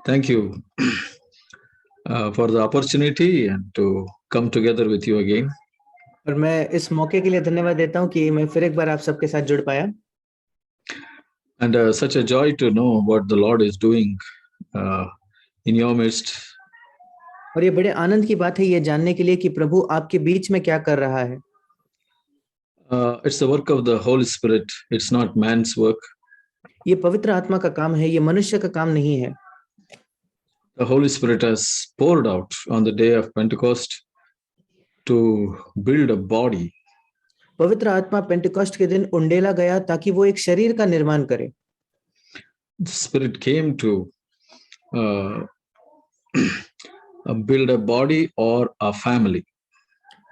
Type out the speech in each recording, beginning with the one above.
Thank you for the opportunity and to come together with you again. और मैं इस मौके के लिए धन्यवाद देता हूं कि मैं फिर एक बार आप सबके साथ जुड़ पाया And such a joy to know what the Lord is doing in your midst. और ये बड़े आनंद की बात है ये जानने के लिए कि प्रभु आपके बीच में क्या कर रहा है। It's the work of the Holy Spirit. It's not man's work. ये पवित्र आत्मा का काम है, ये मनुष्य का काम नहीं है। The Holy Spirit has poured out on the day of Pentecost to build a body. पवित्र आत्मा पेंटेकोस्ट के दिन उंडेला गया ताकि वो एक शरीर का निर्माण करे। The Spirit came to build a body or a family.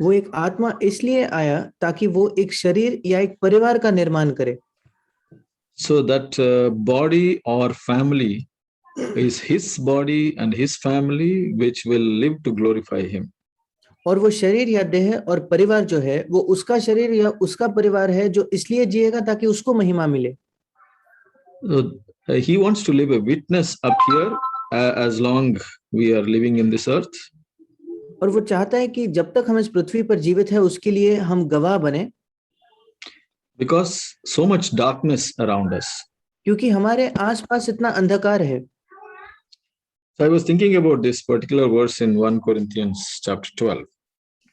वो एक आत्मा इसलिए आया ताकि वो एक शरीर या एक परिवार का निर्माण करे। So that body or family is his body and his family which will live to glorify him. और वो शरीर या देह और परिवार जो है वो उसका शरीर या उसका परिवार है जो इसलिए जिएगा ताकि उसको महिमा मिले। He wants to live a witness up here as long we are living in this earth. और वो चाहता है कि जब तक हम इस पृथ्वी पर जीवित है उसके लिए हम गवाह बने। Because so much darkness around us. क्योंकि हमारे आसपास इतना अंधकार है। So I was thinking about this particular verse in 1 Corinthians chapter 12.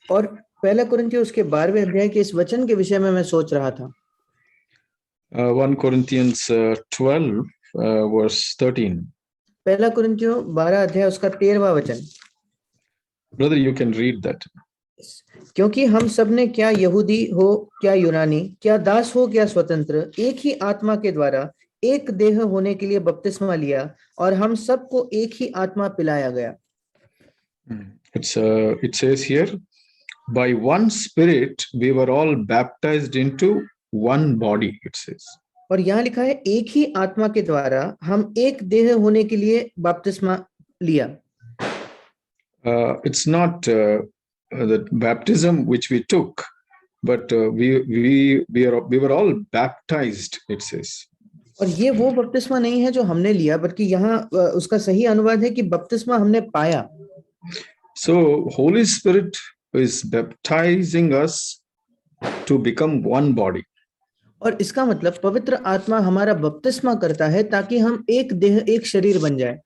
और पहला कुरिन्थियों उसके 12वें अध्याय के इस वचन के विषय में मैं सोच रहा था। 1 Corinthians 12 verse 13. पहला कुरिन्थियों 12 अध्याय उसका 13वां वचन। Brother, you can read that. क्योंकि हम सब ने क्या यहूदी हो क्या यूनानी, क्या दास हो क्या स्वतंत्र, एक ही आत्मा के द्वारा एक देह होने के लिए बपतिस्मा लिया और हम सबको एक ही आत्मा पिलाया गया। It says here, by one spirit we were all baptized into one body, it says. और यहाँ लिखा है एक ही आत्मा के द्वारा हम एक देह होने के लिए बपतिस्मा लिया। It's not the baptism which we took, but we were all baptized, it says. और ये वो बपतिस्मा नहीं है जो हमने लिया, बल्कि यहाँ उसका सही अनुवाद है कि बपतिस्मा हमने पाया। So Holy Spirit is baptizing us to become one body. और इसका मतलब पवित्र आत्मा हमारा बपतिस्मा करता है ताकि हम एक देह एक शरीर बन जाए।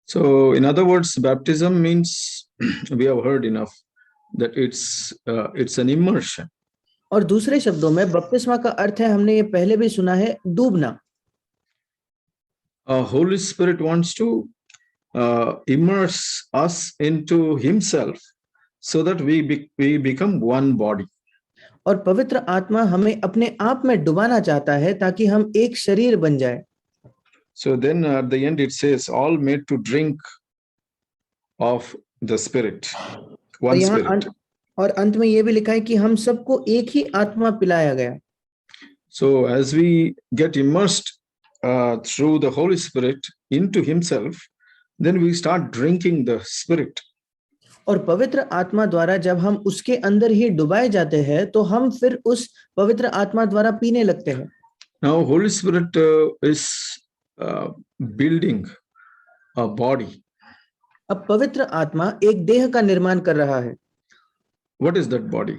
So in other words, baptism means we have heard enough that it's an immersion. और दूसरे शब्दों में बपतिस्मा का अर्थ है, हमने ये पहले भी सुना है, डूबना। Holy Spirit wants to immerse us into himself so that we become one body. और पवित्र आत्मा हमें अपने आप में डुबाना चाहता है ताकि हम एक शरीर बन जाए। So then at the end it says all made to drink of the Spirit, one Spirit. और अंत में ये भी लिखा है कि हम सबको एक ही आत्मा पिलाया गया। So as we get immersed through the Holy Spirit into himself, then we start drinking the Spirit. और पवित्र आत्मा द्वारा जब हम उसके अंदर ही डुबाए जाते हैं तो हम फिर उस पवित्र आत्मा द्वारा पीने लगते हैं। Now Holy Spirit is building a body. अब पवित्र आत्मा एक देह का निर्माण कर रहा है। What is that body?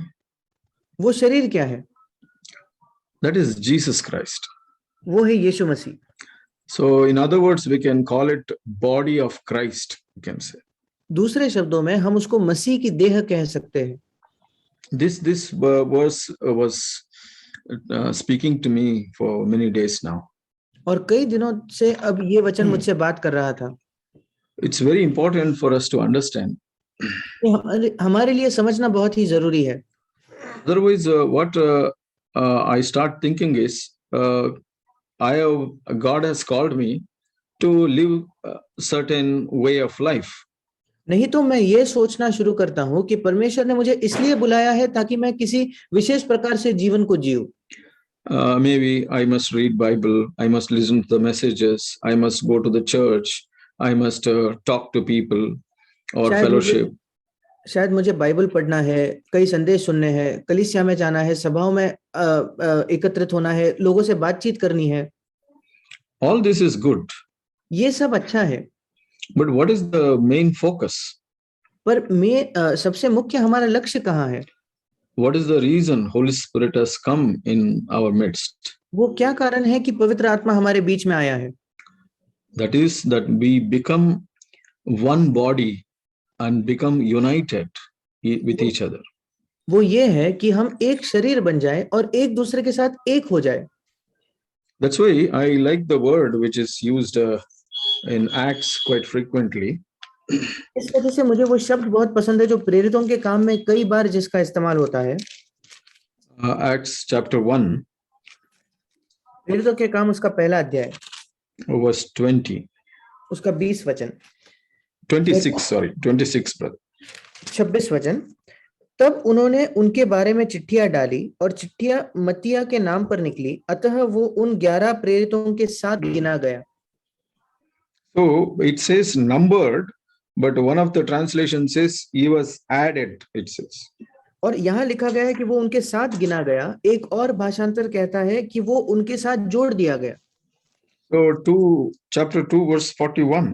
वो शरीर क्या है? That is Jesus Christ. वो है यीशु मसीह। So in other words, we can call it body of Christ, you can say. दूसरे शब्दों में हम उसको मसीह की देह कह सकते हैं। This verse was speaking to me for many days now. और कई दिनों से अब ये वचन मुझसे बात कर रहा था। It's very important for us to understand. हमारे लिए समझना बहुत ही जरूरी है। Otherwise, what I start thinking is, God has called me to live a certain way of life. नहीं तो मैं ये सोचना शुरू करता हूँ कि परमेश्वर ने मुझे इसलिए बुलाया है ताकि मैं किसी विशेष प्रकार से जीवन को जीऊं। Maybe I must read Bible, I must listen to the messages, I must go to the church, I must talk to people or fellowship. शायद मुझे बाइबल पढ़ना है, कई संदेश सुनने हैं, कलीसिया में जाना है, सभाओं में एकत्रित होना है, लोगों से बातचीत करनी है। All this is good. ये सब अच्छा है। But what is the main focus? पर सबसे मुख्य हमारा लक्ष्य कहाँ है? What is the reason Holy Spirit has come in our midst? वो क्या कारण है कि पवित्र आत्मा हमारे बीच में आया है? That is that we become one body and become united with each other. वो ये है कि हम एक शरीर बन जाए और एक दूसरे के साथ एक हो जाए. That's why I like the word which is used in Acts quite frequently. इस वजह से मुझे वो शब्द बहुत पसंद है जो प्रेरितों के काम में कई बार जिसका इस्तेमाल होता है. Acts chapter 1, प्रेरितों के काम उसका पहला अध्याय verse 20. उसका 20 वचन 26 brother. 26 वचन. तब उन्होंने उनके बारे में चिट्ठियां डाली और चिट्ठियां मत्तिया के नाम पर निकली, अतः वो उन 11 प्रेरितों के साथ गिना गया. So it says numbered, but one of the translations says he was added, it says. और यहाँ लिखा गया है कि वो उनके साथ गिना गया. एक और भाषांतर कहता है कि वो उनके साथ जोड़ दिया गया. So chapter 2 verse 41.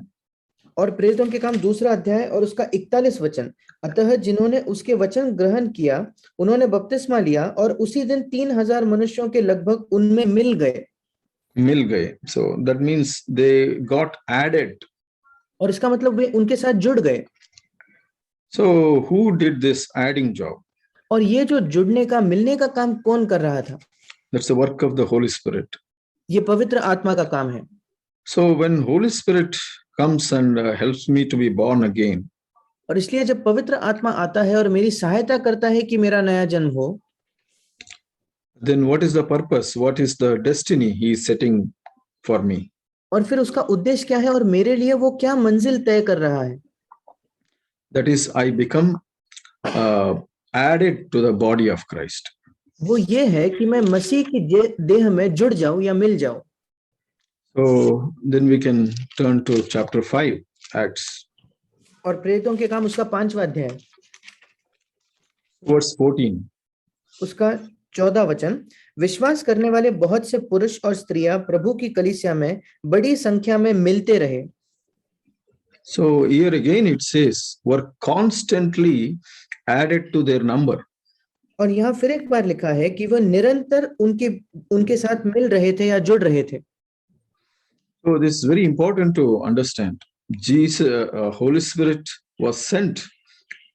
और प्रेरितों के काम दूसरा अध्याय और उसका 41 वचन. अतः जिन्होंने उसके वचन ग्रहण किया उन्होंने बपतिस्मा लिया और उसी दिन 3000 मनुष्यों के लगभग उनमें मिल गए. So that means they got added. और इसका मतलब वे उनके साथ जुड़ गए. So who did this adding job? और ये जो जुड़ने का मिलने का काम कौन कर रहा था? That's the work of the Holy Spirit. ये पवित्र आत्मा का काम है. So when Holy Spirit comes and helps me to be born again, और इसलिए जब पवित्र आत्मा आता है और मेरी सहायता करता है कि मेरा नया जन्म हो, then what is the purpose? What is the destiny he is setting for me? और फिर उसका उद्देश्य क्या है और मेरे लिए वो क्या मंजिल तय कर रहा है? That is, I become added to the body of Christ. वो ये है कि मैं मसीह की देह में जुड़ जाऊं या मिल जाऊं. So then we can turn to chapter 5, Acts. और प्रेरितों के काम उसका 5वां अध्याय verse 14. उसका 14 वचन. विश्वास करने वाले बहुत से पुरुष और स्त्रियां प्रभु की कलीसिया में बड़ी संख्या में मिलते रहे. So here again it says were constantly added to their number. और यहाँ फिर एक बार लिखा है कि वह निरंतर उनके साथ मिल रहे थे या जुड़ रहे थे. So this is very important to understand. Jesus, Holy Spirit was sent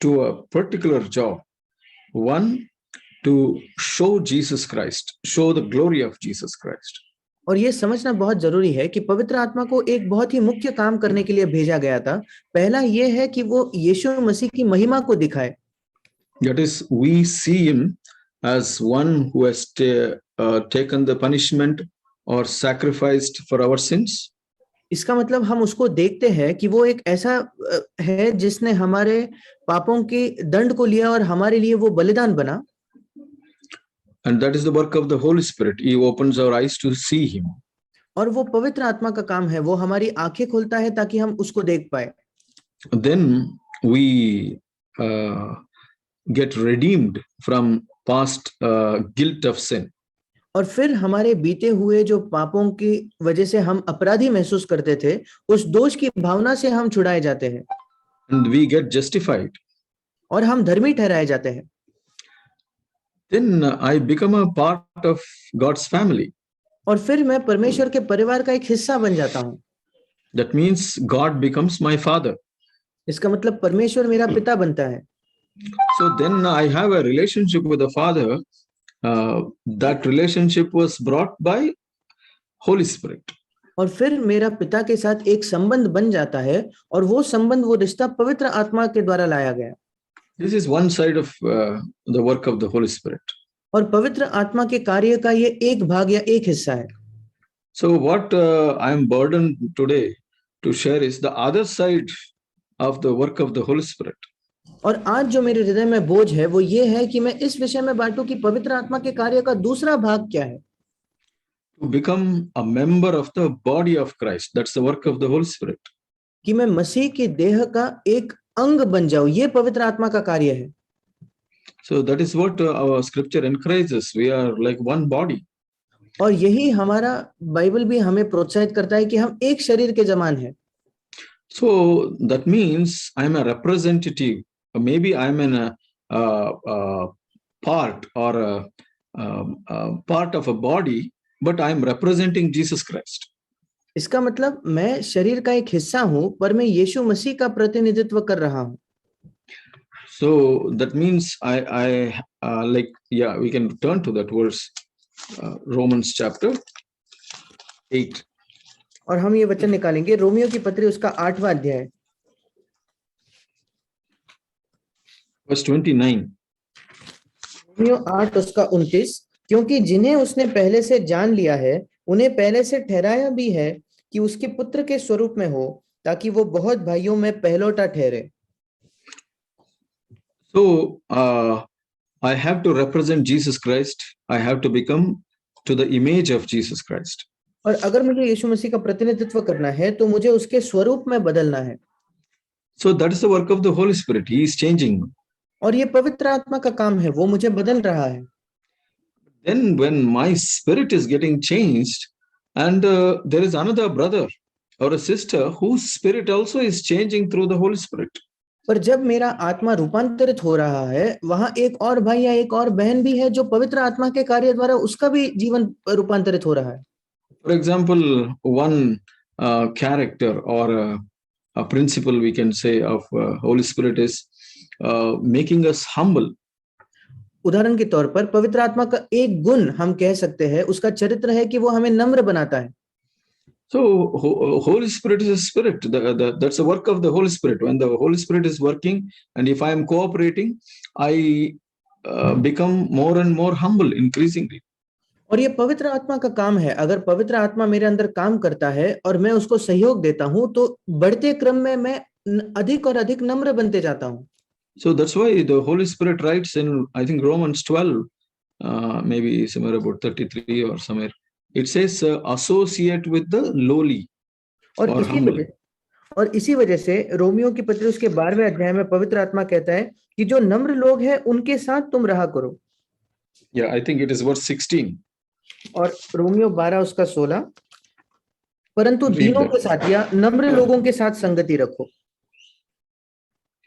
to a particular job. One, to show Jesus Christ, show the glory of Jesus Christ. और ये समझना बहुत जरूरी है कि पवित्र आत्मा को एक बहुत ही मुख्य काम करने के लिए भेजा गया था. पहला ये है कि वो यीशु मसीह की महिमा को दिखाए. That is, we see him as one who has taken the punishment or sacrificed for our sins. इसका मतलब हम उसको देखते हैं कि वो एक ऐसा है जिसने हमारे पापों के दंड को लिया और हमारे लिए वो बलिदान बना. And that is the work of the Holy Spirit. He opens our eyes to see him. और वो पवित्र आत्मा का काम है. वो हमारी आंखें खोलता है ताकि हम उसको देख पाए. Then we get redeemed from past guilt of sin. और फिर हमारे बीते हुए जो पापों की वजह से हम अपराधी महसूस करते थे, उस दोष की भावना से हम छुड़ाए जाते हैं. And we get justified. और हम धर्मी ठहराए जाते हैं. Then I become a part of God's family. और फिर मैं परमेश्वर के परिवार का एक हिस्सा बन जाता हूँ. That means God becomes my father. इसका मतलब परमेश्वर मेरा पिता बनता है. So then I have a relationship with the Father. That relationship was brought by Holy Spirit. और फिर मेरा पिता के साथ एक संबंध बन जाता है और वो संबंध, वो रिश्ता पवित्र आत्मा के द्वारा लाया गया. This is one side of the work of the Holy Spirit. और पवित्र आत्मा के कार्य का ये एक भाग या एक हिस्सा है. So what I am burdened today to share is the other side of the work of the Holy Spirit. और आज जो मेरे हृदय में बोझ है वो ये है कि मैं इस विषय में बांटूं कि पवित्र आत्मा के कार्य का दूसरा भाग क्या है. To become a member of the body of Christ. That's the work of the Holy Spirit. कि मैं मसीह की देह का एक अंग बन जाऊं, ये पवित्र आत्मा का कार्य है. So that is what our scripture encourages. We are like one body. और यही हमारा बाइबल भी हमें प्रोत्साहित करता है कि हम एक शरीर के समान हैं. So that means I'm a representative. Maybe I'm in a part or a part of a body, but I'm representing Jesus Christ. इसका मतलब मैं शरीर का एक हिस्सा हूं, पर मैं यीशु मसीह का प्रतिनिधित्व कर रहा हूं. So that means like, yeah, we can turn to that verse, Romans chapter 8. और हम ये वचन निकालेंगे रोमियो की पत्री उसका 8वां अध्याय Verse 29. रोमियो 8 उसका 29. क्योंकि जिन्हें उसने पहले से जान लिया है उन्हें पहले से ठहराया भी है कि उसके पुत्र के स्वरूप में हो, ताकि वो बहुत भाइयों में पहलौठा ठहरे. So I have to represent Jesus Christ. I have to become to the image of Jesus Christ. और अगर मुझे यीशु मसीह का प्रतिनिधित्व करना है तो मुझे उसके स्वरूप में बदलना है. So that is the work of the Holy Spirit. He is changing me. और ये पवित्र आत्मा का काम है, वो मुझे बदल रहा है. Then when my spirit is getting changed, and there is another brother or a sister whose spirit also is changing through the Holy Spirit. पर जब मेरा आत्मा रूपांतरित हो रहा है, वहां एक और भाई या एक और बहन भी है जो पवित्र आत्मा के कार्य द्वारा उसका भी जीवन रूपांतरित हो रहा है. For example, one character or a principle we can say of Holy Spirit is making us humble. उदाहरण के तौर पर पवित्र आत्मा का एक गुण हम कह सकते हैं, उसका चरित्र है कि वो हमें नम्र बनाता है. So Holy Spirit is a spirit. That's the work of the Holy Spirit. When the Holy Spirit is working, and if I am cooperating, I become more and more humble increasingly. और ये पवित्र आत्मा का काम है. अगर पवित्र आत्मा मेरे अंदर काम करता है और मैं उसको सहयोग देता हूं, तो बढ़ते क्रम में मैं अधिक और अधिक नम्र बनते जाता हूं. So that's why the Holy Spirit writes in, I think, Romans 12, maybe somewhere about 33 or somewhere. It says, associate with the lowly और or humble. इसी वजह से रोमियो की पत्री उसके 12वें अध्याय में पवित्र आत्मा कहता है कि जो नम्र लोग हैं उनके साथ तुम रहा करो. Yeah, I think it is verse 16. और रोमियो 12 उसका 16. परंतु Read दीनों that. के साथ या नम्र लोगों के साथ संगति रखो.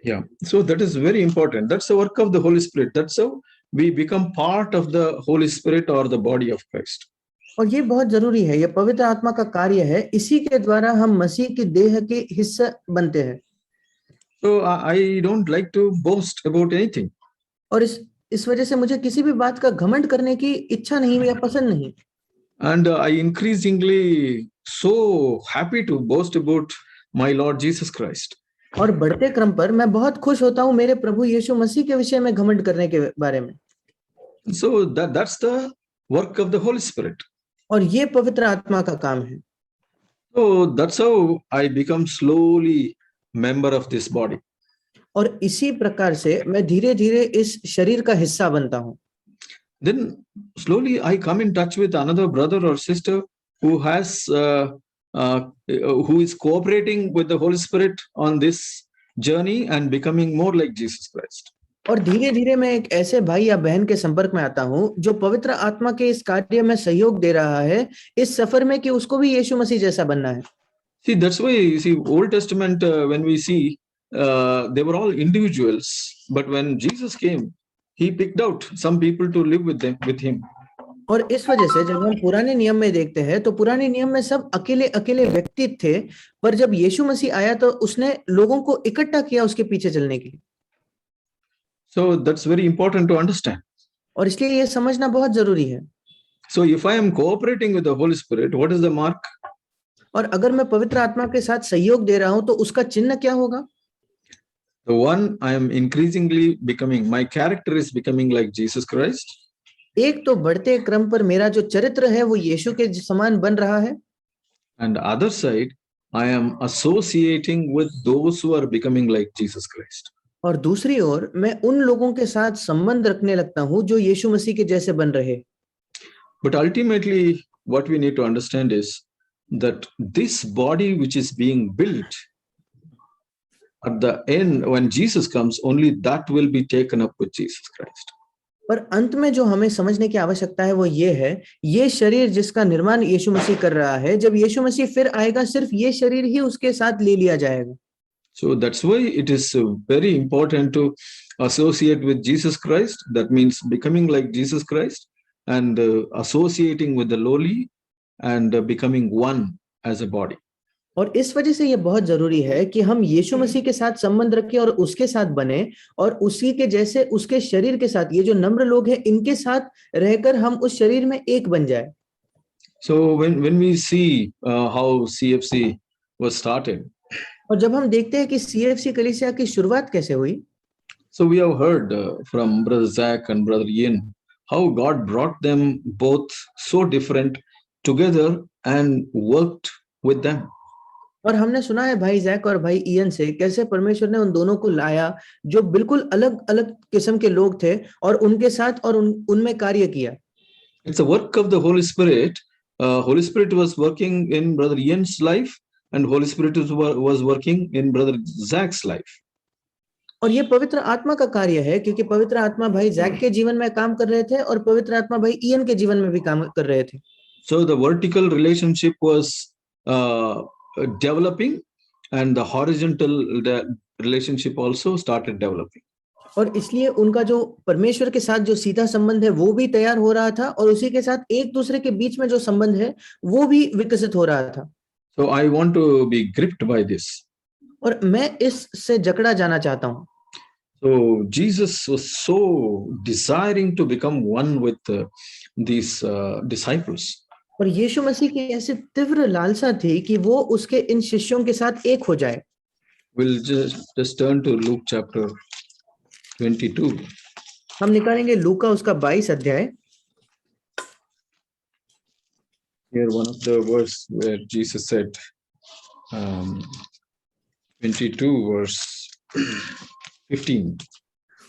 Yeah, so that is very important. That's the work of the Holy Spirit. That's how we become part of the Holy Spirit or the body of Christ. और ये बहुत जरूरी है, ये पवित्र आत्मा का कार्य है, इसी के द्वारा हम मसीह की देह के हिस्सा बनते हैं. So I don't like to boast about anything. और इस वजह से मुझे किसी भी बात का घमंड करने की इच्छा नहीं या पसंद नहीं. And I increasingly so happy to boast about my Lord Jesus Christ. और बढ़ते क्रम पर मैं बहुत खुश होता हूँ मेरे प्रभु यीशु मसीह के विषय में घमंड करने के बारे में. So that's the work of the Holy Spirit. और ये पवित्र आत्मा का काम है. So that's how I become slowly member of this body. और इसी प्रकार से मैं धीरे धीरे इस शरीर का हिस्सा बनता हूँ. Then slowly I come in touch with another brother or sister who has who is cooperating with the Holy Spirit on this journey and becoming more like Jesus Christ. और धीरे धीरे मैं एक ऐसे भाई या बहन के संपर्क में आता हूँ जो पवित्र आत्मा के इस कार्य में सहयोग दे रहा है इस सफर में कि उसको भी यीशु मसीह जैसा बनना है. See, that's why you see Old Testament when we see they were all individuals, but when Jesus came, he picked out some people to live with him. और इस वजह से जब हम पुराने नियम में देखते हैं तो पुराने नियम में सब अकेले अकेले व्यक्ति थे, पर जब यीशु मसीह आया तो उसने लोगों को इकट्ठा किया उसके पीछे चलने के लिए. So that's very important to understand. और इसलिए ये समझना बहुत जरूरी है. So if I am cooperating with the Holy Spirit, what is the mark? और अगर मैं पवित्र आत्मा के साथ सहयोग दे रहा हूं तो उसका चिन्ह क्या होगा? The one I am increasingly becoming, my character is becoming like Jesus Christ. एक तो बढ़ते क्रम पर मेरा जो चरित्र है वो यीशु के समान बन रहा है. And the other side, I am associating with those who are becoming like Jesus Christ. और दूसरी ओर मैं उन लोगों के साथ संबंध रखने लगता हूं जो यीशु मसीह के जैसे बन रहे. But ultimately, what we need to understand is that this body which is being built, at the end, when Jesus comes, only that will be taken up with Jesus Christ. पर अंत में जो हमें समझने की आवश्यकता है वो ये है, ये शरीर जिसका निर्माण यीशु मसीह कर रहा है, जब यीशु मसीह फिर आएगा सिर्फ ये शरीर ही उसके साथ ले लिया जाएगा। So that's why it is very important to associate with Jesus Christ. That means becoming like Jesus Christ and associating with the lowly and becoming one as a body. और इस वजह से ये बहुत जरूरी है कि हम यीशु मसीह के साथ संबंध रखें और उसके साथ बने, और उसी के जैसे उसके शरीर के साथ, ये जो नम्र लोग हैं इनके साथ रहकर हम उस शरीर में एक बन जाए। So when we see how CFC was started, और जब हम देखते हैं कि सीएफसी कलीसिया की शुरुआत कैसे हुई, so we have heard from Brother Zach and Brother Ian how God brought them both so different together and worked with them. और हमने सुना है भाई जैक और भाई इयन से कैसे परमेश्वर ने उन दोनों को लाया जो बिल्कुल अलग अलग किस्म के लोग थे, और उनके साथ और उनमें कार्य किया। It's a work of the Holy Spirit. Holy Spirit was working in Brother Ian's life, and Holy Spirit was working in Brother Zach's life. और ये पवित्र आत्मा का कार्य है, क्योंकि पवित्र आत्मा भाई जैक के जीवन में काम कर रहे थे और पवित्र आत्मा भाई इयन के जीवन में भी काम कर रहे थे। So the vertical relationship was developing, and the horizontal relationship also started developing. और इसलिए उनका जो परमेश्वर के साथ जो सीधा संबंध है वो भी तैयार हो रहा था, और उसी के साथ एक दूसरे के बीच में जो संबंध है वो भी विकसित हो रहा था। So I want to be gripped by this. और मैं इससे जकड़ा जाना चाहता हूँ। So Jesus was so desiring to become one with these disciples. और यीशु मसीह की ऐसी तीव्र लालसा थी कि वो उसके इन शिष्यों के साथ एक हो जाए। We'll just turn to Luke chapter 22. हम निकालेंगे लूका उसका 22 अध्याय। Here one of the verse where Jesus said, 22 verse 15.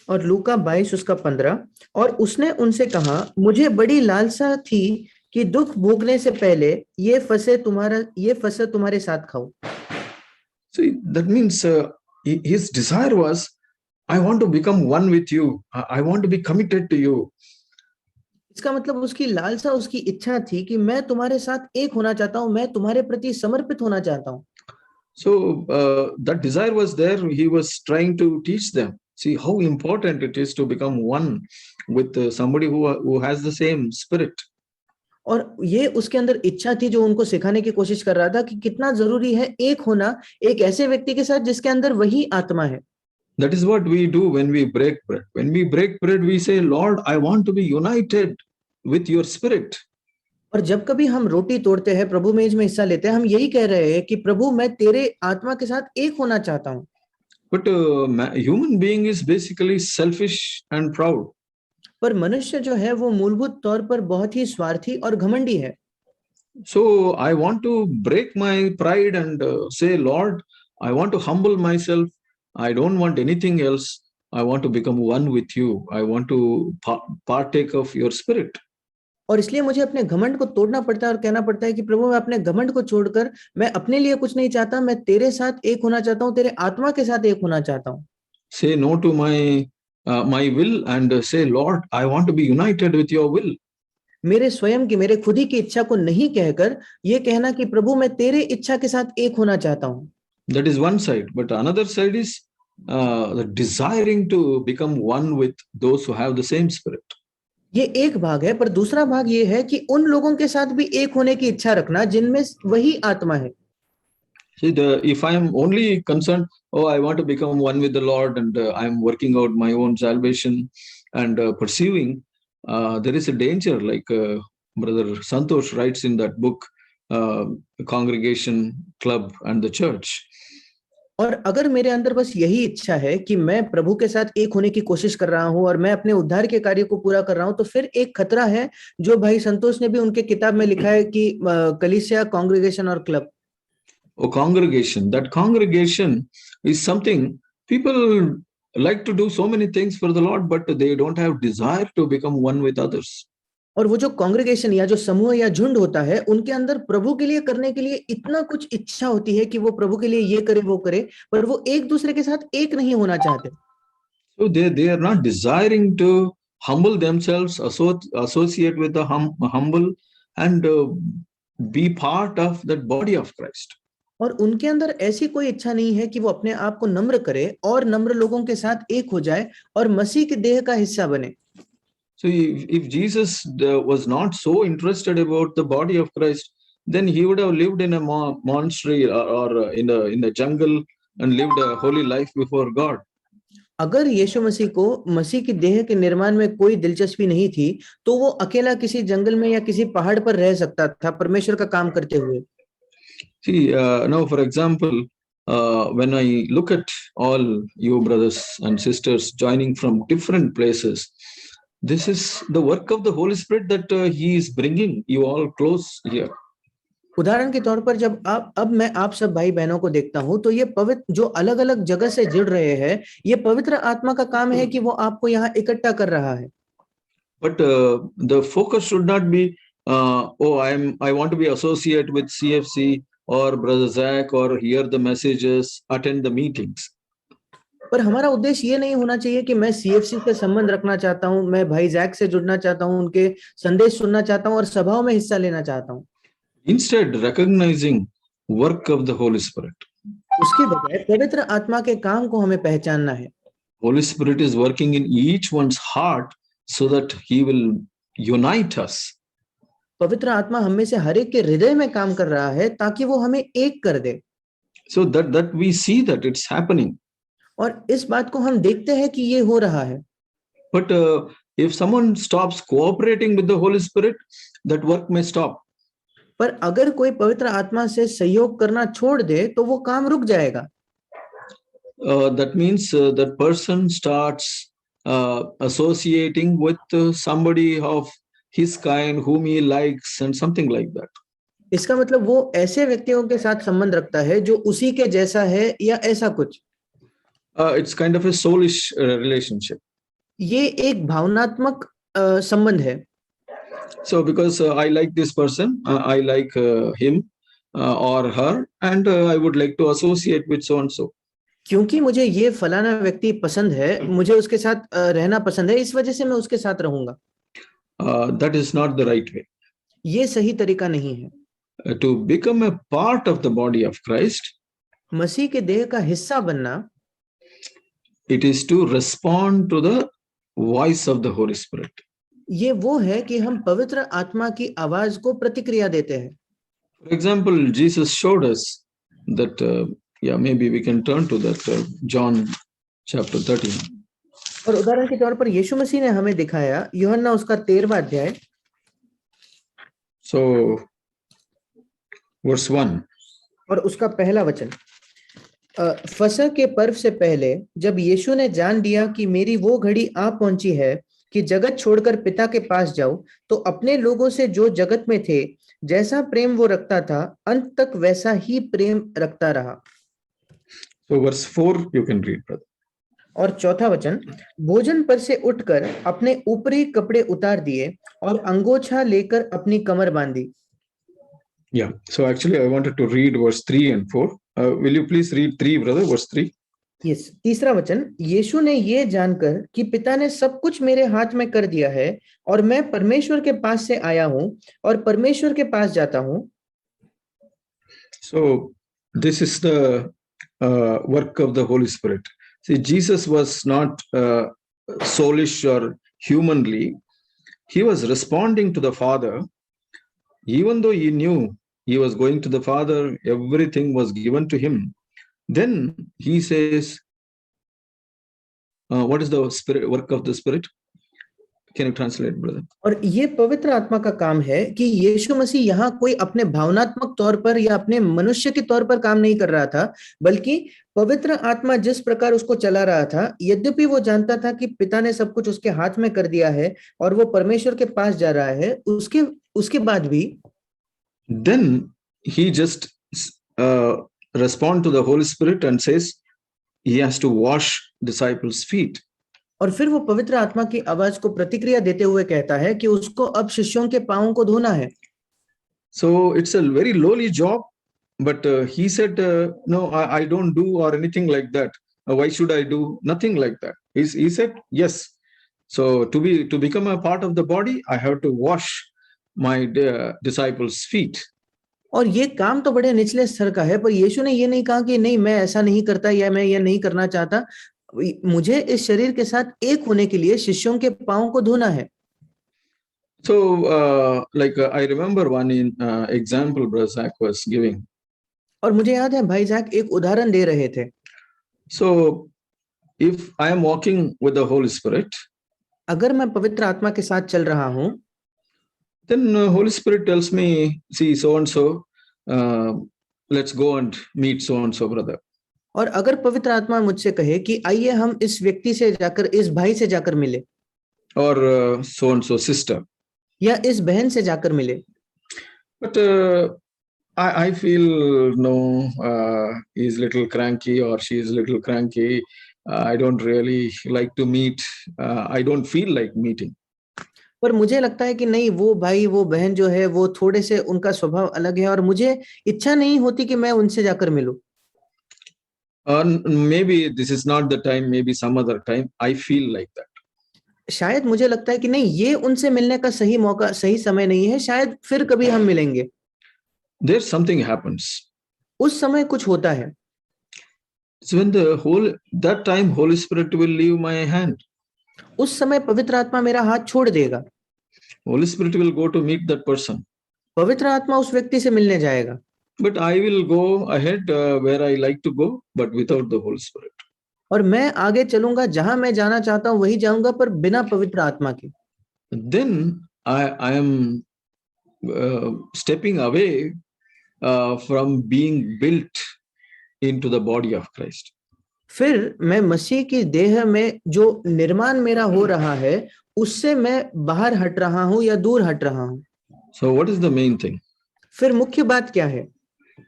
और लूका 22 उसका 15, और उसने उनसे कहा, मुझे बड़ी लालसा थी कि दुख भोगने से पहले ये फसह तुम्हारे साथ खाऊं। See, that means his desire was, I want to become one with you. I want to be committed to you. इसका मतलब उसकी लालसा, उसकी इच्छा थी कि मैं तुम्हारे साथ एक होना चाहता हूं, मैं तुम्हारे प्रति समर्पित होना चाहता हूं। So that desire was there. He was trying to teach them. See how important it is to become one with somebody who has the same spirit. और ये उसके अंदर इच्छा थी जो उनको सिखाने की कोशिश कर रहा था कि कितना जरूरी है एक होना एक ऐसे व्यक्ति के साथ जिसके अंदर वही आत्मा है। That is what we do when we break bread. When we break bread, we say, Lord, I want to be united with your spirit. और जब कभी हम रोटी तोड़ते हैं, प्रभु मेज में हिस्सा लेते हैं, हम यही कह रहे हैं कि प्रभु मैं तेरे आत्मा के साथ एक होना चाहता हूँ। But human being is basically selfish and proud. पर मनुष्य जो है वो मूलभूत तौर पर बहुत ही स्वार्थी और घमंडी है। So I want to break my pride and say, Lord, I want to humble myself. I don't want anything else. I want to become one with you. I want to partake of your spirit. और इसलिए मुझे अपने घमंड को तोड़ना पड़ता है और कहना पड़ता है कि प्रभु मैं अपने घमंड को छोड़कर मैं अपने लिए कुछ नहीं चाहता, मैं तेरे साथ एक होना चाहता हूँ, तेरे आत्मा के साथ एक होना चाहता हूँ। Say no to my will and say, Lord, I want to be united with your will. मेरे स्वयं की, मेरे खुद ही की इच्छा को नहीं कहकर ये कहना कि प्रभु मैं तेरे इच्छा के साथ एक होना चाहता हूँ। That is one side, but another side is the desiring to become one with those who have the same spirit. ये एक भाग है, पर दूसरा भाग ये है कि उन लोगों के साथ भी एक होने की इच्छा रखना जिनमें वही आत्मा है। See, if I am only concerned, oh, I want to become one with the Lord and I am working out my own salvation and pursuing, there is a danger, like Brother Santosh writes in that book, Congregation, Club and the Church. और अगर मेरे अंदर बस यही इच्छा है कि मैं प्रभु के साथ एक होने की कोशिश कर रहा हूं और मैं अपने उद्धार के कार्य को पूरा कर रहा हूं, तो फिर एक खतरा है जो भाई संतोष ने भी उनके किताब में लिखा है कि कलीसिया, कांग्रेगेशन और club. Oh, congregation. That congregation is something people like to do so many things for the Lord, but they don't have desire to become one with others. और वो जो कांग्रेगेशन या जो समूह या झुंड होता है, उनके अंदर प्रभु के लिए करने के लिए इतना कुछ इच्छा होती है कि वो प्रभु के लिए ये करे वो करे, पर वो एक दूसरे के साथ एक नहीं होना चाहते। So they are not desiring to humble themselves, associate with the humble, and be part of that body of Christ. और उनके अंदर ऐसी कोई इच्छा नहीं है कि वो अपने आप को नम्र करे और नम्र लोगों के साथ एक हो जाए और मसीह के देह का हिस्सा बने. So if Jesus was not so interested about the body of Christ, then he would have lived in a monastery or in a jungle and lived a holy life before God. अगर यीशु मसीह को मसीह की देह के निर्माण में कोई दिलचस्पी नहीं थी तो वो अकेला किसी जंगल में या किसी पहाड़ पर रह सकता था परमेश्वर का काम करते हुए. See, now for example, when I look at all you brothers and sisters joining from different places, this is the work of the Holy Spirit that he is bringing you all close here. उदाहरण के तौर पर जब अब मैं आप सब भाई बहनों को देखता हूं तो ये पवित्र जो अलग अलग जगह से जुड़ रहे हैं ये पवित्र आत्मा का काम है कि वो आपको यहाँ इकट्ठा कर रहा है. But the focus should not be, I want to be associated with CFC or Brother Zach or hear the messages, attend the meetings. पर हमारा उद्देश्य ये नहीं होना चाहिए कि मैं सीएफसी से संबंध रखना चाहता हूं, मैं भाई जैक से जुड़ना चाहता हूं, उनके संदेश सुनना चाहता हूं और सभाओं में हिस्सा लेना चाहता हूं. Instead, recognizing work of the Holy Spirit. उसके बजाय पवित्र आत्मा के काम को हमें पहचानना है. Holy Spirit is working in each one's heart so that he will unite us. पवित्र आत्मा हम में से हर एक के हृदय में काम कर रहा है ताकि वो हमें एक कर दे. So that we see that it's happening. और इस बात को हम देखते हैं कि ये हो रहा है. But if someone stops cooperating with the Holy Spirit, that work may stop. पर अगर कोई पवित्र आत्मा से सहयोग करना छोड़ दे तो वो काम रुक जाएगा. That means that person starts associating with somebody of his kind whom he likes and something like that. इसका मतलब वो ऐसे व्यक्तियों के साथ संबंध रखता है जो उसी के जैसा है या ऐसा कुछ. It's kind of a soulish relationship. ये एक भावनात्मक संबंध है. So because I like this person, I like him or her, and I would like to associate with so and so. क्योंकि मुझे ये फलाना व्यक्ति पसंद है, मुझे उसके साथ रहना पसंद है, इस वजह से मैं उसके साथ रहूंगा. That is not the right way. ये सही तरीका नहीं है. To become a part of the body of Christ, मसीह के देह का हिस्सा बनना, it is to respond to the voice of the Holy Spirit. ये वो है कि हम पवित्र आत्मा की आवाज को प्रतिक्रिया देते हैं. For example, Jesus showed us that, maybe we can turn to that John chapter 13. और उदाहरण के तौर पर यीशु मसीह ने हमें दिखाया यूहन्ना उसका 13वां अध्याय. So, verse 1. और उसका पहला वचन. फसह के पर्व से पहले जब यीशु ने जान लिया कि मेरी वो घड़ी आ पहुंची है कि जगत छोड़कर पिता के पास जाऊं, तो अपने लोगों से जो जगत में थे जैसा प्रेम वो रखता था अंत तक वैसा ही प्रेम रखता रहा. So verse 4 you can read, brother. और चौथा वचन, भोजन पर से उठकर अपने ऊपरी कपड़े उतार दिए और अंगोछा लेकर अपनी कमर बांधी. Yeah, so actually I wanted to read verse 3 and 4. Will you please read 3, brother, verse 3? Yes. तीसरा वचन, यीशु ने ये जानकर कि पिता ने सब कुछ मेरे हाथ में कर दिया है और मैं परमेश्वर के पास से आया हूं और परमेश्वर के पास जाता हूं. So this is the work of the Holy Spirit. See, Jesus was not soulish or humanly. He was responding to the Father. Even though he knew he was going to the Father, everything was given to him. Then he says, what is the spirit work of the Spirit? Can you translate, brother? और ये पवित्र आत्मा का काम है कि यीशु मसीह यहाँ कोई अपने भावनात्मक तौर पर या अपने मनुष्य के तौर पर काम नहीं कर रहा था, बल्कि पवित्र आत्मा जिस प्रकार उसको चला रहा था, यद्यपि वो जानता था कि पिता ने सब कुछ उसके हाथ में कर दिया है और वो परमेश्वर के पास जा रहा है, उसके बाद भी then he just respond to the Holy Spirit and says he has to wash disciples' feet. और फिर वो पवित्र आत्मा की आवाज को प्रतिक्रिया देते हुए कहता है कि उसको अब शिष्यों के पांवों को धोना है. So it's a very lowly job, but he said, no, I don't do or anything like that. Why should I do? Nothing like that. He said, yes. So to become a part of the body, I have to wash my disciples' feet. और ये काम तो बड़े निचले स्तर का है, पर यीशु ने ये नहीं कहा कि नहीं मैं ऐसा नहीं करता या मैं ये नहीं करना चाहता। मुझे इस शरीर के साथ एक होने के लिए शिष्यों के पांव को धोना है। So I remember one example Brother Zach was giving. और मुझे याद है भाई जैक एक उदाहरण दे रहे थे। So if I am walking with the Holy Spirit, अगर मैं पवित्र आत्मा के साथ चल रहा हूं, then Holy Spirit tells me, see so and so, let's go and meet so and so brother. और अगर पवित्र आत्मा मुझसे कहे कि आइए हम इस व्यक्ति से जाकर, इस भाई से जाकर मिले, or so and so sister, या इस बहन से जाकर मिले, but I feel no, he's little cranky or she is little cranky. I don't really like to meet. I don't feel like meeting. पर मुझे लगता है कि नहीं, वो भाई वो बहन जो है वो थोड़े से उनका स्वभाव अलग है और मुझे इच्छा नहीं होती कि मैं उनसे जाकर मिलूं। Or maybe this is not the time, maybe some other time. I feel like that. शायद मुझे लगता है कि नहीं, ये उनसे मिलने का सही मौका, सही समय नहीं है, शायद फिर कभी हम मिलेंगे। There's something happens. उस समय कुछ होता है। So when that time Holy Spirit will leave my hand. उस समय पवित्र आत्मा मेरा हाथ छोड़ देगा। Holy Spirit will go to meet that person. पवित्र आत्मा उस व्यक्ति से मिलने जाएगा। But I will go ahead where I like to go, but without the Holy Spirit. और मैं आगे चलूंगा, जहां मैं जाना चाहता हूं वही जाऊंगा, पर बिना पवित्र आत्मा के। Then I am stepping away from being built into the body of Christ. फिर मैं मसीह की देह में जो निर्माण मेरा हो रहा है उससे मैं बाहर हट रहा हूं या दूर हट रहा हूं। So what is the main thing? फिर मुख्य बात क्या है?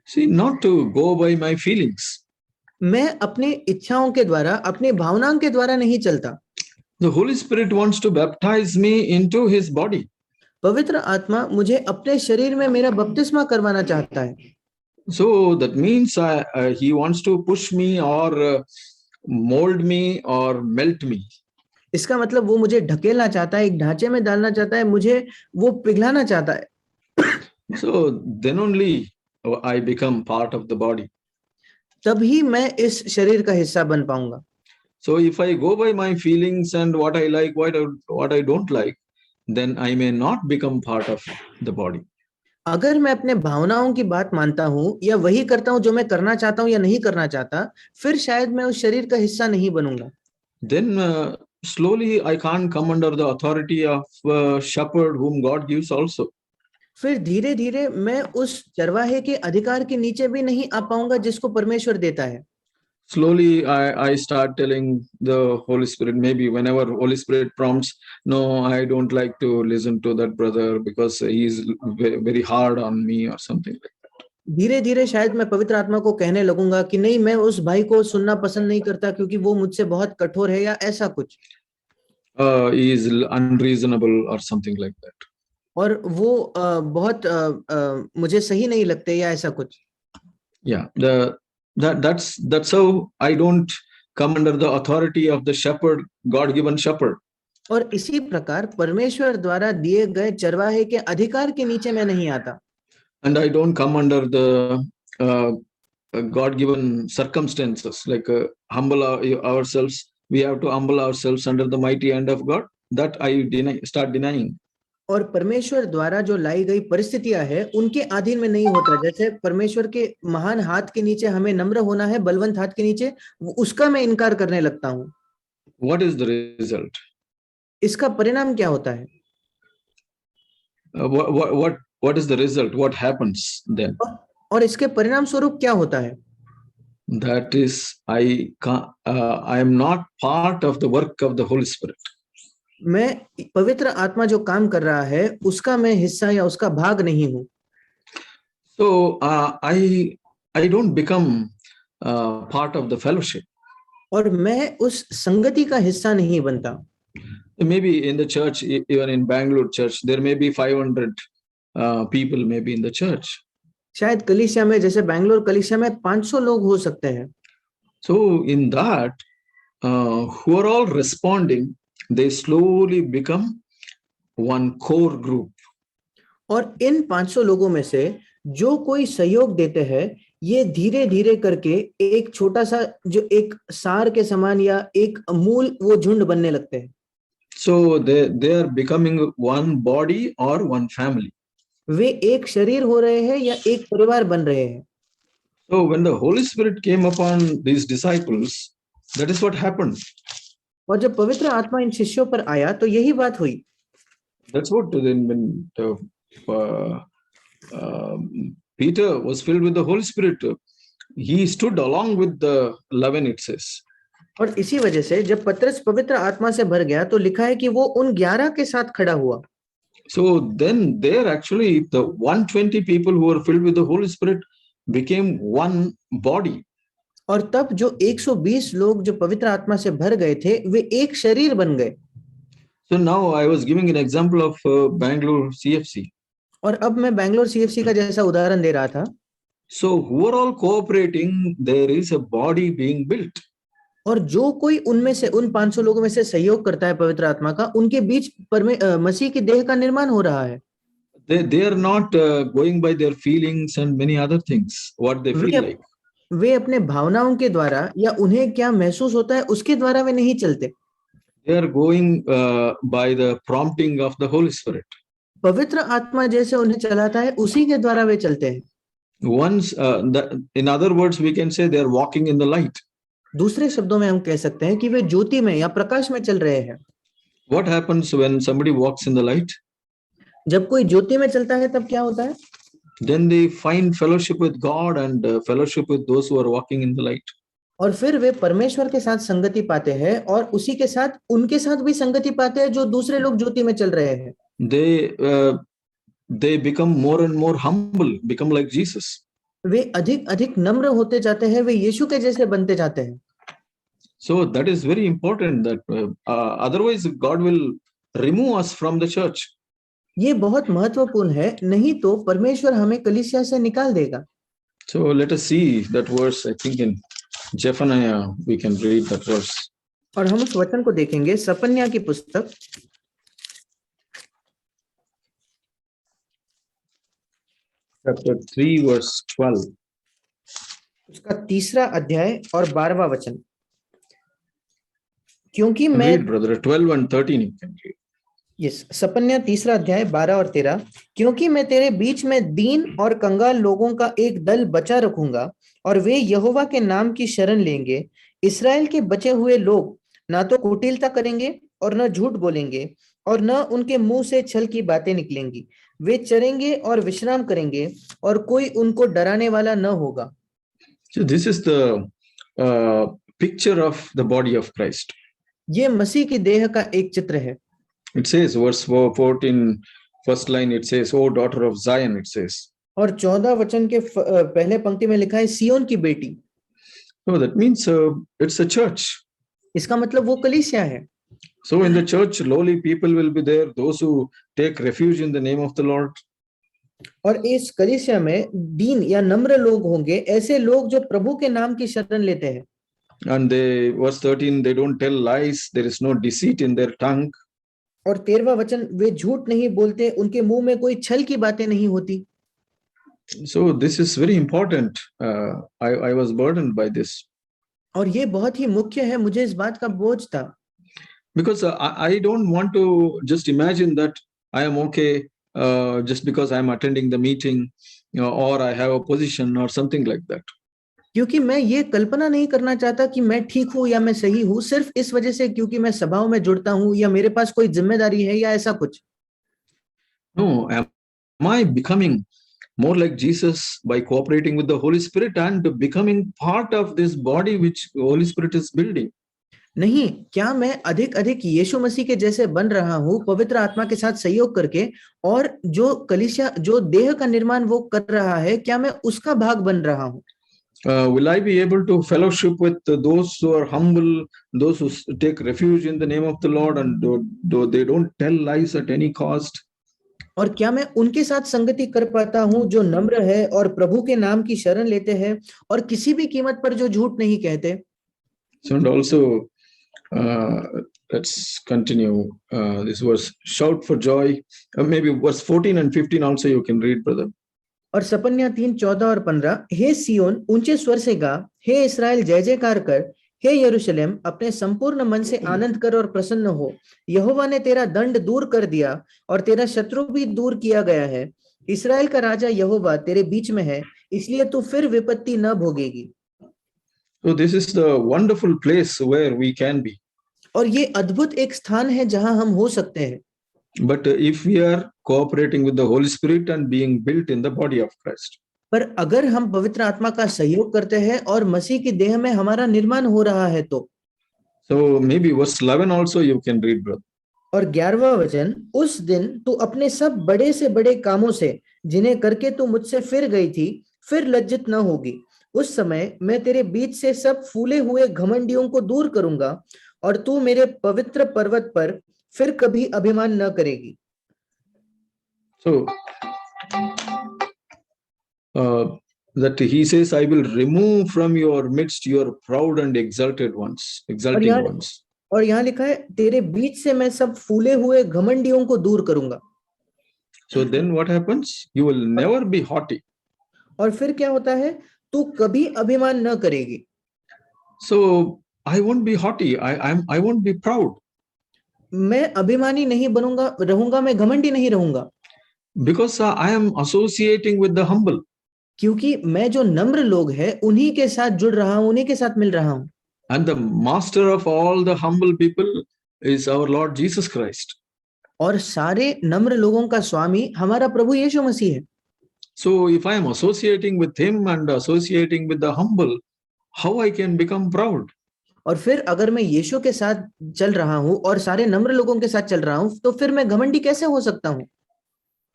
See, not to go by my feelings. मैं अपनी इच्छाओं के द्वारा, अपनी भावनाओं के द्वारा नहीं चलता। The Holy Spirit wants to baptize me into his body. पवित्र आत्मा मुझे अपने शरीर में मेरा बपतिस्मा करवाना चाहता है। So that means he wants to push me or mold me or melt me. इसका मतलब वो मुझे ढकेलना चाहता है, एक ढांचे में डालना चाहता है, मुझे वो पिघलाना चाहता है। So then only I become part of the body. तभी मैं इस शरीर का हिस्सा बन पाऊंगा। So if I go by my feelings and what I like, what I don't like, then I may not become part of the body. अगर मैं अपने भावनाओं की बात मानता हूं या वही करता हूं जो मैं करना चाहता हूं या नहीं करना चाहता, फिर शायद मैं उस शरीर का हिस्सा नहीं बनूंगा। Then slowly I can't come under the authority of shepherd whom God gives also. फिर धीरे धीरे मैं उस चरवाहे के अधिकार के नीचे भी नहीं आ पाऊंगा जिसको परमेश्वर देता है। Slowly I start telling the Holy Spirit, maybe whenever Holy Spirit prompts, no, I don't like to listen to that brother because he is very hard on me or something like that. धीरे धीरे शायद मैं पवित्र आत्मा को कहने लगूंगा कि नहीं, मैं उस भाई को सुनना पसंद नहीं करता क्योंकि वो मुझसे बहुत कठोर है या ऐसा कुछ। He is unreasonable or something like that. और वो बहुत मुझे सही नहीं लगते या ऐसा कुछ। Yeah, that's how I don't come under the authority of the shepherd, God-given shepherd. और इसी प्रकार परमेश्वर द्वारा दिए गए चरवाहे के अधिकार के नीचे मैं नहीं आता। And I don't come under the God-given circumstances, like humble ourselves. We have to humble ourselves under the mighty hand of God. That I start denying. और परमेश्वर द्वारा जो लाई गई परिस्थितियां है उनके अधीन में नहीं होता। जैसे परमेश्वर के महान हाथ के नीचे हमें नम्र होना है, बलवंत हाथ के नीचे, उसका मैं इनकार करने लगता हूँ। What is the result? इसका परिणाम क्या होता है? What is the result? What happens then? और इसके परिणाम स्वरूप क्या होता है? That is, I am not part of the work of the Holy Spirit. मैं पवित्र आत्मा जो काम कर रहा है उसका मैं हिस्सा या उसका भाग नहीं हूँ। So I don't become part of the fellowship. और मैं उस संगति का हिस्सा नहीं बनता। Maybe in the church, even in Bangalore church, there may be 500 people maybe in the church. शायद कलीसिया में, जैसे बैंगलोर कलीसिया में 500 लोग हो सकते हैं। So in that, who are all responding they slowly become one core group. और इन 500 लोगों में से जो कोई सहयोग देते हैं, ये धीरे धीरे करके एक छोटा सा, जो एक सार के समान या एक मूल वो झुंड बनने लगते हैं। So they are becoming one body or one family. वे एक शरीर हो रहे हैं या एक परिवार बन रहे हैं। So when the Holy Spirit came upon these disciples, that is what happened. और जब पवित्र आत्मा इन शिष्यों पर आया तो यही बात हुई। That's what then when Peter was filled with the Holy Spirit, he stood along with the 11, it says. और इसी वजह से जब पतरस पवित्र आत्मा से भर गया तो लिखा है कि वो उन 11 के साथ खड़ा हुआ। So then there actually the 120 people who were filled with the Holy Spirit became one body. और तब जो 120 लोग जो पवित्र आत्मा से भर गए थे, वे एक शरीर बन गए। So now I was giving an example of Bangalore CFC. और अब मैं बैंगलोर CFC का जैसा उदाहरण दे रहा था। So who are all cooperating, there is a body being built. और जो कोई उनमें से उन 500 लोगों में से सहयोग करता है पवित्र आत्मा का, उनके बीच मसीह की देह का निर्माण हो रहा है। They are not going by their feelings and many other things, what they feel like. वे अपने भावनाओं के द्वारा या उन्हें क्या महसूस होता है उसके द्वारा वे नहीं चलते। They are going by the prompting of the Holy Spirit. पवित्र आत्मा जैसे उन्हें चलाता है उसी के द्वारा वे चलते हैं। Once, in other words, we can say they are walking in the light. दूसरे शब्दों में हम कह सकते हैं कि वे ज्योति में या प्रकाश में चल रहे हैं। What happens when somebody walks in the light? जब कोई ज्योति में चलता है तब क्या होता है? Then they find fellowship with God and fellowship with those who are walking in the light. और फिर वे परमेश्वर के साथ संगति पाते हैं और उसी के साथ उनके साथ भी संगति पाते हैं जो दूसरे लोग ज्योति में चल रहे हैं। They become more and more humble, become like Jesus. वे अधिक अधिक नम्र होते जाते हैं, वे यीशु के जैसे बनते जाते हैं। So that is very important that otherwise God will remove us from the church. ये बहुत महत्वपूर्ण है, नहीं तो परमेश्वर हमें कलीसिया से निकाल देगा। So let us see that verse. I think in Zephaniah we can read that verse. और हम उस वचन को देखेंगे सपन्या की पुस्तक Chapter 3 verse 12. उसका 3रा अध्याय और 12वां वचन। क्योंकि मैं Read, brother, 12 and 13 you can read. Yes, सपन्या 3रा अध्याय 12 और 13। क्योंकि मैं तेरे बीच में दीन और कंगाल लोगों का एक दल बचा रखूंगा और वे यहोवा के नाम की शरण लेंगे। इस्राएल के बचे हुए लोग ना तो कुटिलता करेंगे और न झूठ बोलेंगे और न उनके मुंह से छल की बातें निकलेंगी। वे चरेंगे और विश्राम करेंगे और कोई उनको डराने वाला न होगा। So this is the picture of the body of Christ. ये मसीह की देह का एक चित्र है। It says verse 14, first line, it says, "O daughter of Zion," it says. और 14 वचन के पहले पंक्ति में लिखा है सियोन की बेटी। So that means it's a church. इसका मतलब वो कलीसिया है। So in the church, lowly people will be there, those who take refuge in the name of the Lord. और इस कलीसिया में दीन या नम्र लोग होंगे, ऐसे लोग जो प्रभु के नाम की शरण लेते हैं। And they, verse 13, they don't tell lies, there is no deceit in their tongue. और 13वां वचन, वे झूठ नहीं बोलते, उनके मुंह में कोई छल की बातें नहीं होती। So this is very important. I was burdened by this. और ये बहुत ही मुख्य है, मुझे इस बात का बोझ था। Because I don't want to just imagine that I am okay just because I am attending the meeting, or I have a position or something like that. क्योंकि मैं ये कल्पना नहीं करना चाहता कि मैं ठीक हूं या मैं सही हूं सिर्फ इस वजह से क्योंकि मैं सभाओं में जुड़ता हूं या मेरे पास कोई जिम्मेदारी है या ऐसा कुछ। No, am I becoming more like Jesus by cooperating with the Holy Spirit and becoming part of this body which the Holy Spirit is building? नहीं, क्या मैं अधिक अधिक यीशु मसीह के जैसे बन रहा हूं पवित्र आत्मा के साथ सहयोग करके, और जो कलीसिया जो देह का निर्माण वो कर रहा है, क्या मैं उसका भाग बन रहा हूं? Will I be able to fellowship with those who are humble, those who take refuge in the name of the Lord, and they don't tell lies at any cost? और क्या मैं उनके साथ संगति कर पाता हूं जो नम्र है और प्रभु के नाम की शरण लेते हैं और किसी भी कीमत पर जो झूठ नहीं कहते? So, and also let's continue this verse. Shout for joy. Maybe verse 14 and 15 also you can read, brother. और सपन्या 3:14 और 15, हे सियोन ऊंचे स्वर से गा, हे इस्राएल जय जयकार कर, हे यरूशलेम अपने संपूर्ण मन से आनंद कर और प्रसन्न हो, यहोवा ने तेरा दंड दूर कर दिया और तेरा शत्रु भी दूर किया गया है। इस्राएल का राजा यहोवा तेरे बीच में है, इसलिए तू फिर विपत्ति न भोगेगी। So this is the wonderful place where we can be. और ये अद्भुत एक स्थान है जहां हम हो सकते हैं। But if we are cooperating with the Holy Spirit and being built in the body of Christ. पर अगर हम पवित्र आत्मा का सहयोग करते हैं और मसीह की देह में हमारा निर्माण हो रहा है तो। So maybe verse 11 also you can read, brother. और 11वां वचन, उस दिन तू अपने सब बड़े से बड़े कामों से जिन्हें करके तू मुझसे फिर गई थी फिर लज्जित न होगी। उस समय मैं तेरे बीच से सब फूले हुए घमंडियों को दूर करूंगा और तू मेरे पवित्र पर्वत पर फिर कभी अभिमान न करेगी। So that he says, I will remove from your midst your proud and exalting ones. और यहाँ लिखा है, तेरे बीच से मैं सब फूले हुए घमंडियों को दूर करूंगा। So then what happens? You will never be haughty. और फिर क्या होता है? तू कभी अभिमान न करेगी। So I won't be haughty. I won't be proud. मैं अभिमानी नहीं बनूंगा, रहूंगा, मैं घमंडी नहीं रहूंगा। Because I am associating with the humble. क्योंकि मैं जो नम्र लोग हैं उन्हीं के साथ जुड़ रहा हूं, उन्हीं के साथ मिल रहा हूं। And the master of all the humble people is our Lord Jesus Christ. और सारे नम्र लोगों का स्वामी हमारा प्रभु यीशु मसीह है। So if I am associating with him and associating with the humble, how I can become proud? और फिर अगर मैं यीशु के साथ चल रहा हूं और सारे नम्र लोगों के साथ चल रहा हूं तो फिर मैं घमंडी कैसे हो सकता हूं?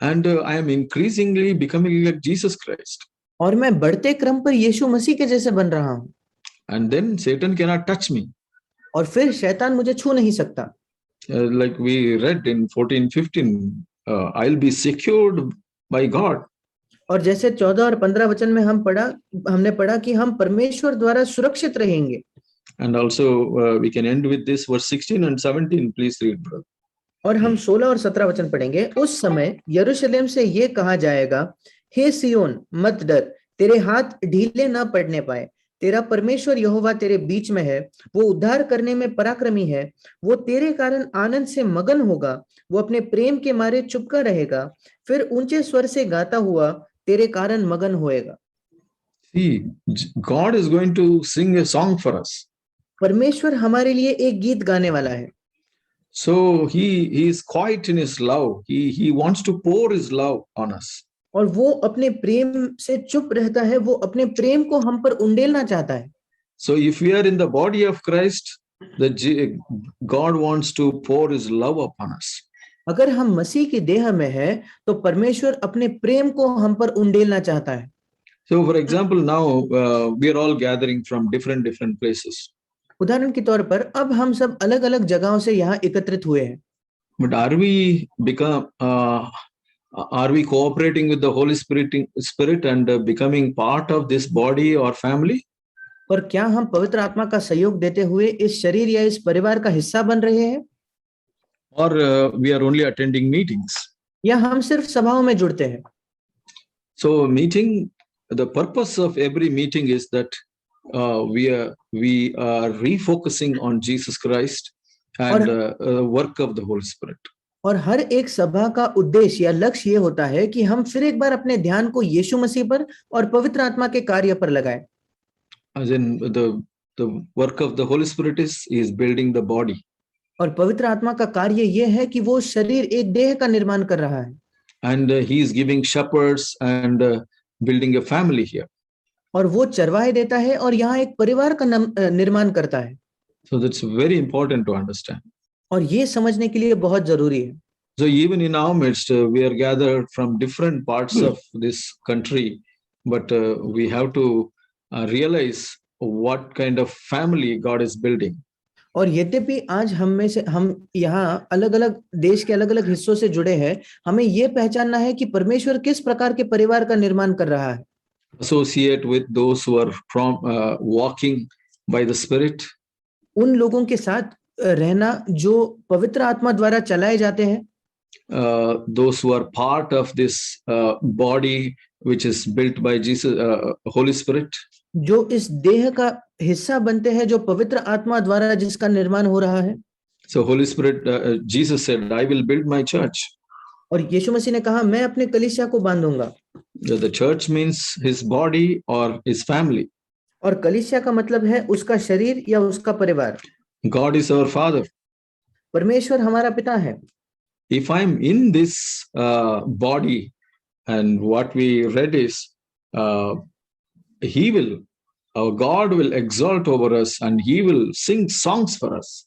And I am increasingly becoming like Jesus Christ. और मैं बढ़ते क्रम पर यीशु मसीह के जैसे बन रहा हूं। And then Satan cannot touch me. और फिर शैतान मुझे छू नहीं सकता। Like we read in 14-15, I'll be secured by God. और जैसे 14 और 15 वचन में हमने पढ़ा कि हम परमेश्वर द्वारा सुरक्षित रहेंगे। And also we can end with this verse 16 and 17. Please read, brother. और हम 16 और 17 वचन पढ़ेंगे। उस समय यरूशलेम से ये कहा जाएगा, हे सियोन मत डर, तेरे हाथ ढीले न पड़ने पाए, तेरा परमेश्वर यहोवा तेरे बीच में है, वो उद्धार करने में पराक्रमी है, वो तेरे कारण आनंद से मगन होगा, वो अपने प्रेम के मारे चुपका रहेगा, फिर ऊंचे स्वर से गाता हुआ तेरे कारण मगन होएगा। See, God is going to sing a song for us. परमेश्वर हमारे लिए एक गीत गाने वाला है। So he is quiet in his love. He wants to pour his love on us. और वो अपने प्रेम से चुप रहता है, वो अपने प्रेम को हम पर उंडेलना चाहता है। So if we are in the body of Christ, God wants to pour his love upon us. अगर हम मसीह की देह में हैं तो परमेश्वर अपने प्रेम को हम पर उंडेलना चाहता है। So for example, now we are all gathering from different places. उदाहरण के तौर पर अब हम सब अलग-अलग जगहों से यहाँ एकत्रित हुए हैं। But are we cooperating with the Holy Spirit and becoming part of this body or family? पर क्या हम पवित्र आत्मा का सहयोग देते हुए इस शरीर या इस परिवार का हिस्सा बन रहे हैं? Or we are only attending meetings? या हम सिर्फ सभाओं में जुड़ते हैं? So the purpose of every meeting is that we are refocusing on Jesus Christ and work of the Holy Spirit. और हर एक सभा का उद्देश्य या लक्ष्य ये होता है कि हम फिर एक बार अपने ध्यान को यीशु मसीह पर और पवित्र आत्मा के कार्य पर लगाएं। As in the work of the Holy Spirit is building the body. और पवित्र आत्मा का कार्य ये है कि वो शरीर एक देह का निर्माण कर रहा है। And he is giving shepherds and building a family here. और वो चरवाहे देता है और यहाँ एक परिवार का निर्माण करता है। So that's very important to understand. और ये समझने के लिए बहुत जरूरी है। So even in our midst, we are gathered from different parts of this country, but we have to realize what kind of family God is building. और यद्यपि आज हम यहाँ अलग-अलग देश के अलग-अलग हिस्सों से जुड़े हैं, हमें ये पहचानना है कि परमेश्वर किस प्रकार के परिवार का निर्माण कर रहा है। Associate with those who are walking by the Spirit. उन लोगों के साथ रहना जो पवित्र आत्मा द्वारा चलाए जाते हैं, those who are part of this body which is built by Jesus, Holy Spirit. जो इस देह का हिस्सा बनते हैं, जो पवित्र आत्मा द्वारा जिसका निर्माण हो रहा है। So Holy Spirit, Jesus said, I will build my church. और यीशु मसीह ने कहा, मैं अपने कलीसिया को बांधूंगा। The church means his body or his family. और कलीसिया का मतलब है उसका शरीर या उसका परिवार। God is our Father. परमेश्वर हमारा पिता है। If I'm in this body, and what we read is, our God will exalt over us and he will sing songs for us.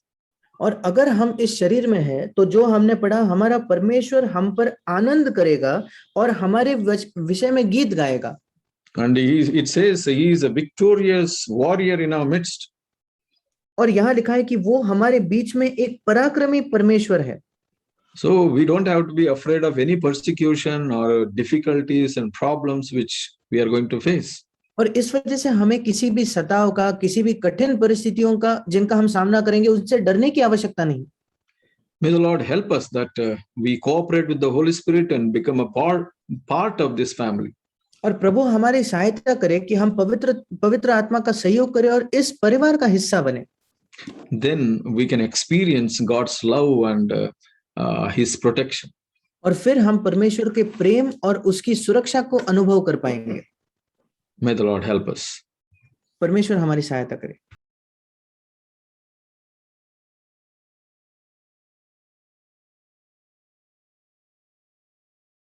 और अगर हम इस शरीर में हैं, तो जो हमने पढ़ा, हमारा परमेश्वर हम पर आनंद करेगा और हमारे विषय में गीत गाएगा। And it says he is a victorious warrior in our midst. और यहाँ लिखा है कि वो हमारे बीच में एक पराक्रमी परमेश्वर है। So we don't have to be afraid of any persecution or difficulties and problems which we are going to face. और इस वजह से हमें किसी भी सताव का, किसी भी कठिन परिस्थितियों का जिनका हम सामना करेंगे, उनसे डरने की आवश्यकता नहीं। May the Lord help us that we cooperate with the Holy Spirit and become a part of this family. और प्रभु हमारी सहायता करे कि हम पवित्र आत्मा का सहयोग करें और इस परिवार का हिस्सा बने। Then we can experience God's love and his protection. और फिर हम परमेश्वर के प्रेम और उसकी सुरक्षा को अनुभव कर पाएंगे। May the Lord help us. परमेश्वर हमारी सहायता करे।